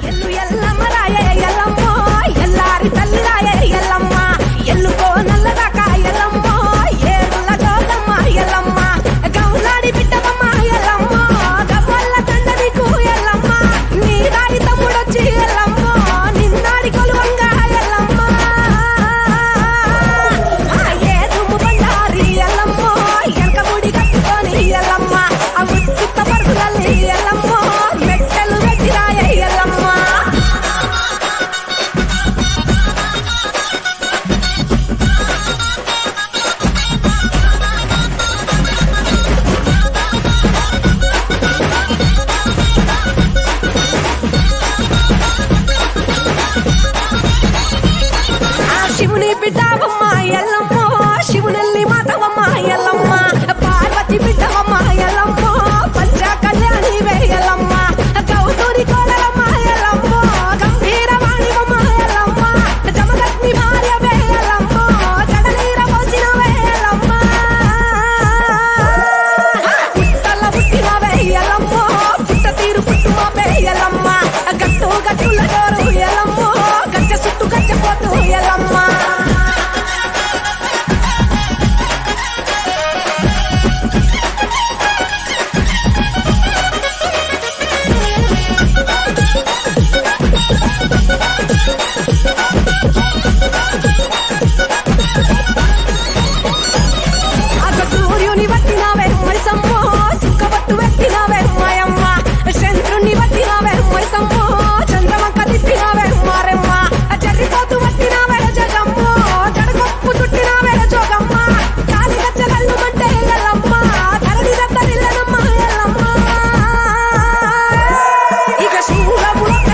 ఎల్లు ఎల్లమ్మ రాయే ఎల్లమ్మ ఎల్లారి తల్లి రాయే ఎల్లమ్మ ఎల్లుకో నల్లదాకా ఎల్లమ్మ ఏరుల జోగమ్మ ఎల్లమ్మ గౌలాడి బిడ్డమ్మ ఎల్లమ్మ గవ్వల్ల తండ నీకు ఎల్లమ్మ నీ దాడి తమ్ముడొచ్చి ఎల్లమ్మ నిన్నాడి కొలువంగా ఎల్లమ్మ ఏ దుమ్ము బండారి ఎల్లమ్మ ఎనక ముడి కట్టుకొని ఎల్లమ్మ ఆ ముత్తుత్త పరుగులల్లి ఎల్లమ్మ మెట్టెలు పెట్టి రాయే ఎల్లమ్మ శివుని బిడ్డవమ్మ ఎల్లమ్మ శివునెల్లి మాతవమ్మ ఎల్లమ్మ పార్వతి బిడ్డవమ్మ ఎల్లమ్మ పంచ కళ్యాణి ఎల్లమ్మ గౌతూరి కోలమ్మ ఎల్లమ్మ గంభీరవాణివమ్మ ఎల్లమ్మ జమదగ్ని భార్య ఎల్లమ్మ జడనీర పోసిన ఎల్లమ్మ పుట్టల పుట్టిన ఎల్లమ్మ పుట్ట తీరు పుట్టుమ ఎల్లమ్మ గట్టు గట్టుల జోరు ఎల్లమ్మ గచ్చ సుట్టు గచ్చపోతు ఎల్లమ్మ అక సూర్యుని వట్టినవే మైసమ్మ సుక్కబట్టు పెట్టినవే మాయమ్మ చంద్రుని వట్టినవే మైసమ్మ చంద్రవంక తిప్పినవే మారెమ్మ జర్రిపోతు వట్టినవే జగమ్మ జడగొప్పు చుట్టినవే జోగమ్మ కాలి గచ్చగల్లు మంటే ఎల్లమ్మ ధరణి దత్తరిల్లనమ్మ ఎల్లమ్మ ఇక శూలములొక్క